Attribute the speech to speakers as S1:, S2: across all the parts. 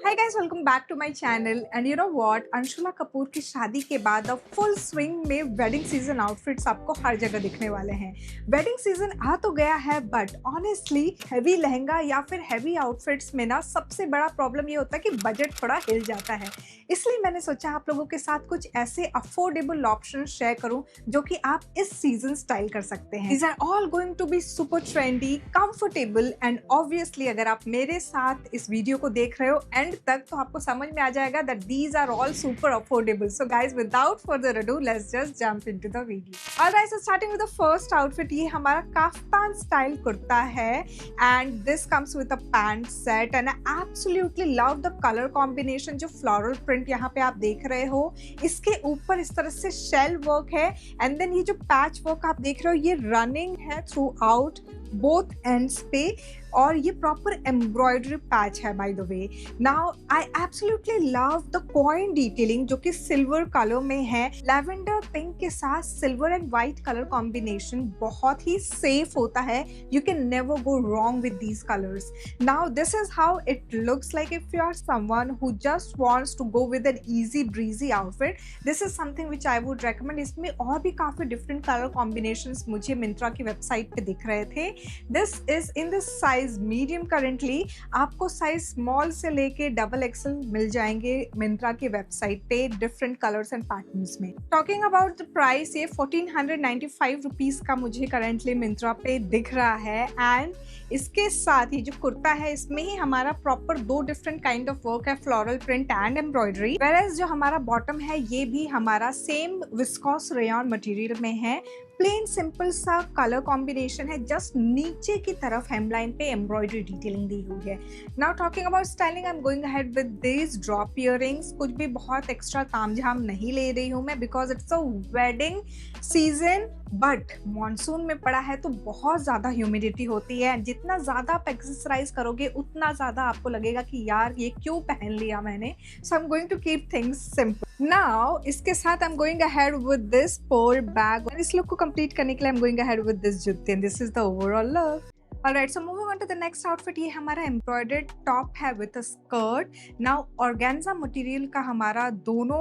S1: Hi guys, welcome back to my channel. And you know what, Anshula Kapoor की शादी के बाद अब फुल स्विंग में वेडिंग सीजन आउटफिट्स आपको हर जगह दिखने वाले हैं। वेडिंग सीजन आ तो गया है, बट ऑनेस्टली हैवी लहंगा या फिर हैवी आउटफिट्स में ना सबसे बड़ा प्रॉब्लम ये होता है कि बजट थोड़ा हिल जाता है। इसलिए मैंने सोचा आप लोगों के साथ कुछ ऐसे अफोर्डेबल ऑप्शन शेयर करूं जो कि आप इस सीजन स्टाइल कर सकते हैं। These are all going to be super trendy, comfortable and obviously अगर आप मेरे साथ इस वीडियो को देख रहे हो एंड तक तो आपको समझ में आ जाएगा that these are all super affordable. So guys, without further ado let's just jump into the video. Alright, so starting with the first outfit. ये हमारा काफ्तान स्टाइल कुर्ता है and this comes with a pant set and I absolutely love the colour combination. जो floral print यहाँ पे आप देख रहे हो, इसके ऊपर इस तरह से शेल वर्क है एंड देन ये जो पैच वर्क आप देख रहे हो ये रनिंग है थ्रू आउट बोथ एंड्स पे, और ये प्रॉपर एम्ब्रॉयडरी पैच है by the way. Now I absolutely love the coin detailing जो कि सिल्वर कलर में है। लैवेंडर पिंक के साथ silver and white colour combination बहुत ही सेफ होता है। You can never go wrong with these colours. Now this is how it looks like if you are someone who just wants to go with an easy breezy outfit, this is something which I would recommend. इसमें और भी काफी different colour combinations मुझे मिंत्रा की website पे दिख रहे थे। This is in the size medium. Currently आपको साइज स्मॉल से लेके डबल एक्सल मिल जाएंगे मिंत्रा की वेबसाइट पे डिफरेंट कलर्स एंड पैटर्न्स में। टॉकिंग अबाउट द प्राइस, ये 1495 रुपीज का मुझे करंटली मिंत्रा पे दिख रहा है। एंड इसके साथ ही जो कुर्ता है इसमें ही हमारा प्रॉपर दो डिफरेंट काइंड ऑफ वर्क है, floral print and embroidery. Whereas जो हमारा बॉटम है ये भी हमारा सेम विस्कोस रेयॉन मटेरियल में है। प्लेन सिंपल सा कलर कॉम्बिनेशन है, जस्ट नीचे की तरफ हेमलाइन पे एम्ब्रॉयडरी डिटेलिंग दी हुई है। Now talking about styling, I am going ahead with this drop earrings. कुछ भी बहुत एक्स्ट्रा तामझाम नहीं ले रही हूँ मैं, because it's a wedding season, but monsoon में पड़ा है तो बहुत ज़्यादा ह्यूमिडिटी होती है। जितना ज़्यादा आप एक्सरसाइज करोगे उतना ज़्यादा आपको लगेगा कि यार ये क्यों पहन लिया मैंने। So I am going to keep things simple. Now इसके साथ I am going ahead with this pearl bag. इस लुक को कंप्लीट करने के लिए I am going ahead with this जुत्ते and this is the overall look. Alright, so moving on to the next outfit, ये हमारा embroidered top है with a skirt. Now organza material का हमारा दोनों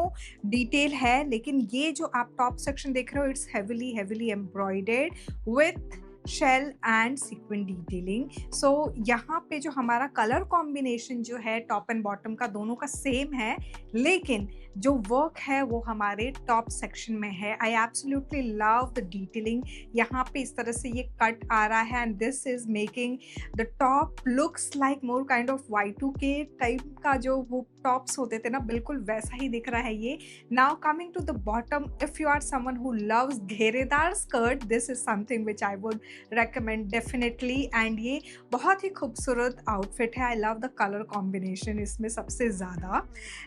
S1: डिटेल है, लेकिन ये जो आप टॉप सेक्शन देख रहे हो it's heavily embroidered with shell and sequin detailing. So यहाँ पे जो हमारा कलर कॉम्बिनेशन जो है टॉप एंड बॉटम का दोनों का सेम है, लेकिन जो वर्क है वो हमारे टॉप सेक्शन में है। I absolutely love the detailing. यहाँ पे इस तरह से ये कट आ रहा है and this is making the top looks like more kind of Y2K type का जो वो टॉप्स होते थे ना, बिल्कुल वैसा ही दिख रहा है ये। Now coming to the bottom, if you are someone who loves घेरेदार skirt, this is something which I would recommend definitely. And ये बहुत ही खूबसूरत आउटफिट है। I love the colour combination इसमें सबसे ज़्यादा।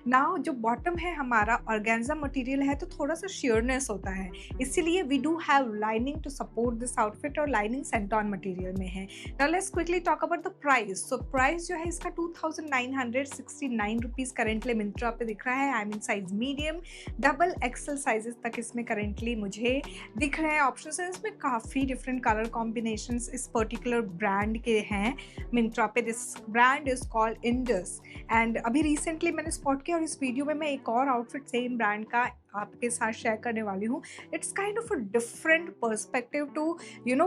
S1: नाउ जो बॉटम है हमारा ऑर्गेन्जा मटेरियल है तो थोड़ा सा शेयरनेस होता है, इसीलिए we do have lining to support this outfit, और लाइनिंग सेंटॉन मटेरियल में है। Now let's quickly talk about the price. So price जो है इसका 2969 रुपीज़ करेंटली मिंत्रा पे दिख रहा है। I mean size medium, double axle sizes तक इसमें करेंटली मुझे दिख रहे हैं ऑप्शन। इसमें काफ़ी डिफरेंट कलर कॉम्बिनेशंस इस पर्टिकुलर ब्रांड के हैं मिंत्रा पे। This brand is called Indus and अभी रिसेंटली मैंने स्पॉट किया, और इस वीडियो में मैं एक और आउटफिट सेम ब्रांड का आपके साथ शेयर करने वाली हूँ। It's kind of a different perspective to you know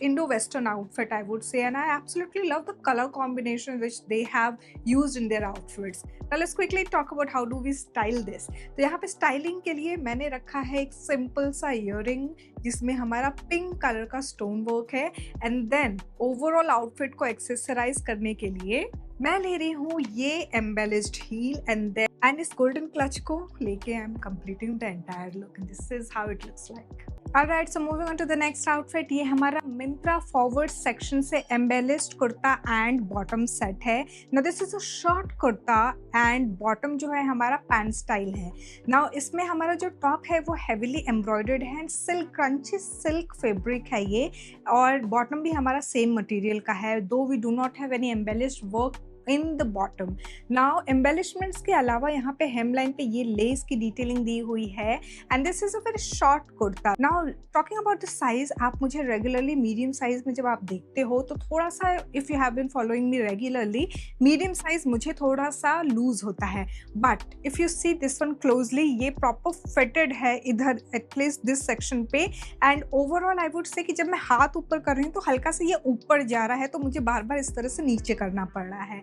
S1: Indo western outfit I would say, and I absolutely love the colour combination which they have used in their outfits. Now let's quickly talk about how do we style this. तो यहाँ पे styling के लिए मैंने रखा है एक simple सा ईयररिंग जिसमें हमारा पिंक कलर का स्टोन वर्क है, एंड देन ओवरऑल आउटफिट को एक्सेसराइज करने के लिए मैं ले रही हूँ ये एम्बेलिश्ड हील एंड इस गोल्डन क्लच को लेके I am completing the entire look and this is how it looks like. Alright, so moving on to the next outfit. ये हमारा मिंत्रा फॉरवर्ड सेक्शन से embellished kurta and bottom set है। Now this is a short kurta and bottom जो है हमारा pant style है। Now इसमें हमारा जो टॉप है वो हेविली एम्ब्रॉयडर्ड है and silk crunchy silk fabric है ये, और बॉटम भी हमारा सेम मटेरियल का है, though we do not have any embellished work in the bottom. Now embellishments के अलावा यहाँ पे हेमलाइन पे ये लेस की डिटेलिंग दी हुई है and this is a very short kurta. Now talking about the size, आप मुझे रेगुलरली मीडियम साइज में जब आप देखते हो तो थोड़ा सा, if you have been following me regularly, medium size मुझे थोड़ा सा लूज होता है, but if you see this one closely, ये प्रॉपर फिटेड है इधर एटलीस्ट दिस सेक्शन पे। And overall I would say कि जब मैं हाथ ऊपर कर रही हूँ तो हल्का से ये ऊपर जा रहा है, तो मुझे बार बार इस तरह से नीचे करना पड़ रहा है।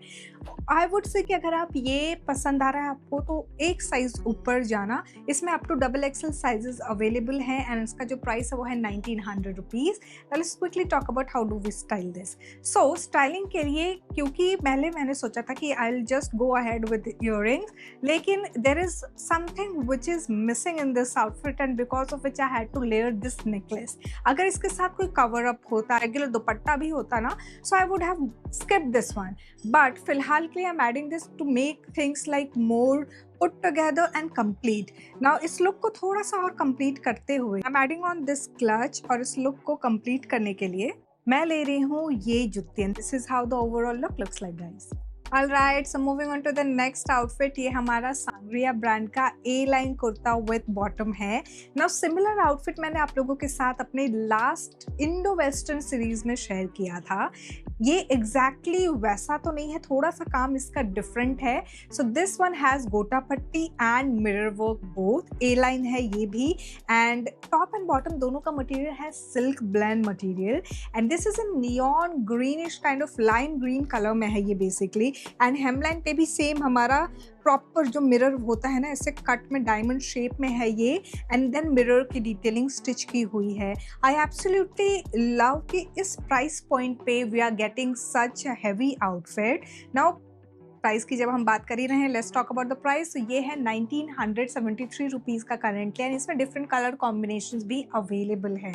S1: आई वुड से कि अगर आप ये पसंद आ रहा है आपको तो एक साइज ऊपर जाना। इसमें up to XXL sizes available हैं एंड इसका जो प्राइस है वो है 1900 rupees. Let's quickly talk about how do we style this. So styling के लिए, क्योंकि पहले मैंने सोचा था कि I will just go ahead with earrings, लेकिन there is something which is missing in this outfit and because of which I had to layer this necklace. अगर इसके साथ कोई कवर अप होता, रेगुलर दुपट्टा भी होता ना, so I would have skipped this one, but फिलहाल के लिए I am adding this to make things like more put together and complete. Now इस लुक को थोड़ा सा और कंप्लीट करते हुए I am adding on this clutch, और इस लुक को कंप्लीट करने के लिए मैं ले रही हूँ ये jutti and this is how the overall look looks like guys. Alright, so moving on to the next outfit. ये हमारा सांग्रिया ब्रांड का A line kurta with bottom है। नाउ सिमिलर आउटफिट मैंने आप लोगों के साथ अपने लास्ट इंडो वेस्टर्न सीरीज में शेयर किया था। ये एग्जैक्टली वैसा तो नहीं है, थोड़ा सा काम इसका डिफरेंट है। सो दिस वन हैज गोटा पट्टी and mirror work both. A line है ये भी एंड टॉप एंड बॉटम दोनों का मटेरियल है silk blend material and this is in neon greenish kind of lime green colour में है ये बेसिकली। एंड हेमलाइन पे भी सेम हमारा प्रॉपर जो मिरर होता है ना, ऐसे कट में डायमंड शेप में है ये एंड देन मिरर की डिटेलिंग स्टिच की हुई है। आई एब्सोल्युटली लव कि इस प्राइस पॉइंट पे we are getting such a heavy outfit. Now price की जब हम बात कर ही रहे हैं, let's talk about the price. ये है 1973 रुपीज़ का करंटली एंड इसमें डिफरेंट कलर कॉम्बिनेशंस भी अवेलेबल है।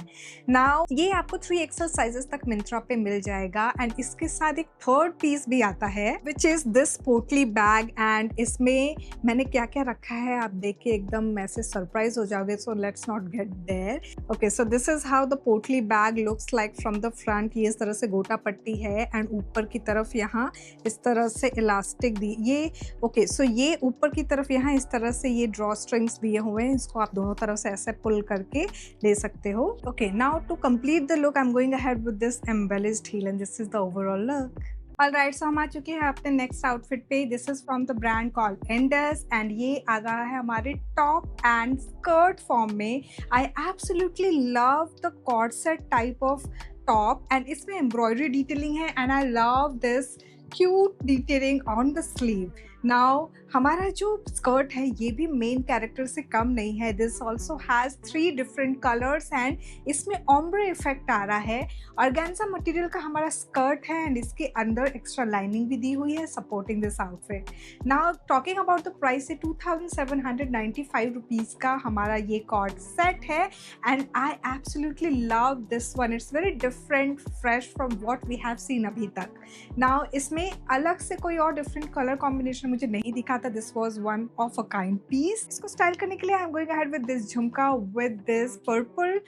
S1: नाउ ये आपको 3XL साइजेस तक मिंत्रा पे मिल जाएगा एंड इसके साथ एक थर्ड पीस भी आता है विच इज दिस पोटली बैग एंड इसमें मैंने क्या क्या रखा है आप देख के एकदम ऐसे सरप्राइज हो जाओगे। So let's not get there. Okay, so this is how the potli bag looks like from the front. ये इस तरह से गोटा पट्टी है एंड ऊपर की तरफ यहाँ इस तरह से इलास्टिक दी ये। ओके, सो ये ऊपर की तरफ यहाँ इस तरह से ये ड्रॉ स्ट्रिंग्स दिए हुए हैं, इसको आप दोनों तरफ से ऐसे पुल करके ले सकते हो। Okay, now to complete the look I am going ahead with this embellished heel and this is the overall look. Alright, so हम आ चुके हैं अपने नेक्स्ट आउटफिट पे। This is from the brand called एंडस एंड ये आ रहा है हमारे टॉप एंड स्कर्ट फॉर्म में। I absolutely love the cord set type of top and इसमें एम्ब्रॉयडरी डिटेलिंग है and I love this cute detailing on the sleeve. Now हमारा जो स्कर्ट है ये भी मेन कैरेक्टर से कम नहीं है। This also has 3 different colours and इसमें ऑम्ब्रे इफेक्ट आ रहा है। ऑर्गेन्जा मटेरियल का हमारा स्कर्ट है एंड इसके अंदर एक्स्ट्रा लाइनिंग भी दी हुई है supporting this outfit. Now talking about the price, 2795 rupees का हमारा ये कॉर्ड सेट है and I absolutely love this one. It's very different, fresh from what we have seen अभी तक। नाउ इसमें अलग से कोई और डिफरेंट कलर कॉम्बिनेशन मुझे नहीं दिखा था। This was one of a kind piece. इसको स्टाइल करने के लिए I am going ahead with this jhumka with this purple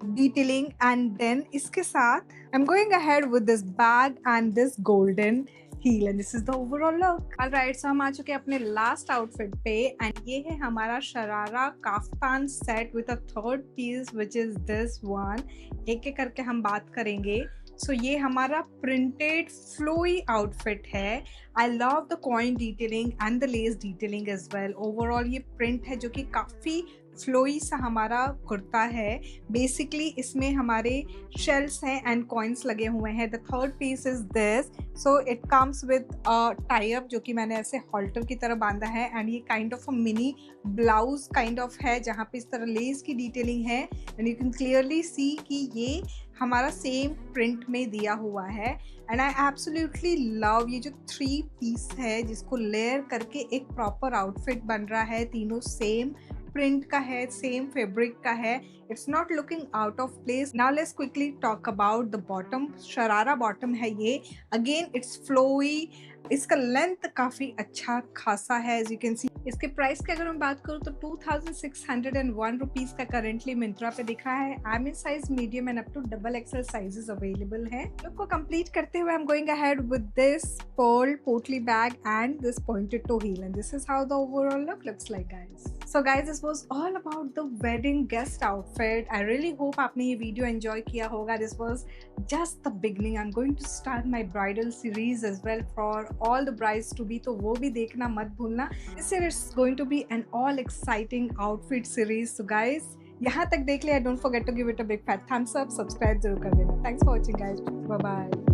S1: detailing and then इसके साथ I am going ahead with this bag and this golden heel and this is the overall look. Alright, so हम आ चुके हैं अपने last outfit पे and ये है हमारा sharara kaftan set with a third piece which is this one. एक एक करके हम बात करेंगे। सो ये हमारा प्रिंटेड फ्लोई आउटफिट है। I love the coin detailing and the lace detailing as well. Overall ये प्रिंट है जो कि काफ़ी फ्लोई सा हमारा कुर्ता है। बेसिकली इसमें हमारे शेल्स हैं एंड कॉइन्स लगे हुए हैं। The third piece is this, so it comes with tie up जो कि मैंने ऐसे हॉल्टर की तरह बांधा है एंड ये kind of a mini blouse kind of है जहाँ पे इस तरह लेस की डिटेलिंग है and you can clearly see कि ये हमारा सेम प्रिंट में दिया हुआ है एंड आई एब्सोल्युटली लव ये जो 3 पीस है जिसको लेयर करके एक प्रॉपर आउटफिट बन रहा है। तीनों सेम प्रिंट का है, सेम फैब्रिक का है। It's not looking out of place. Now let's quickly talk about the bottom. Sharara bottom है ये। अगेन इट्स फ्लोई इसका लेंथ काफ़ी अच्छा खासा है एज़ यू कैन सी। इसके प्राइस की अगर मैं बात करूँ तो 2601 रुपीज़ का करंटली मिंत्रा पे दिख रहा है। M in size, medium and up to double XL sizes available हैं। लुक को कंप्लीट करते हुए I am going ahead with this pearl potli bag and this pointed toe heel and this is how the overall look looks like guys. So guys this was all about the wedding guest outfit. I really hope आपने ये video enjoy किया होगा। This was just the beginning. I'm going to start my bridal series as well for all the brides to be, तो वो भी देखना मत भूलना। This year it's going to be an all exciting outfit series. So guys, यहाँ तक देख लिया, don't forget to give it a big fat thumbs up, subscribe जरूर कर देना। Thanks for watching guys, bye bye।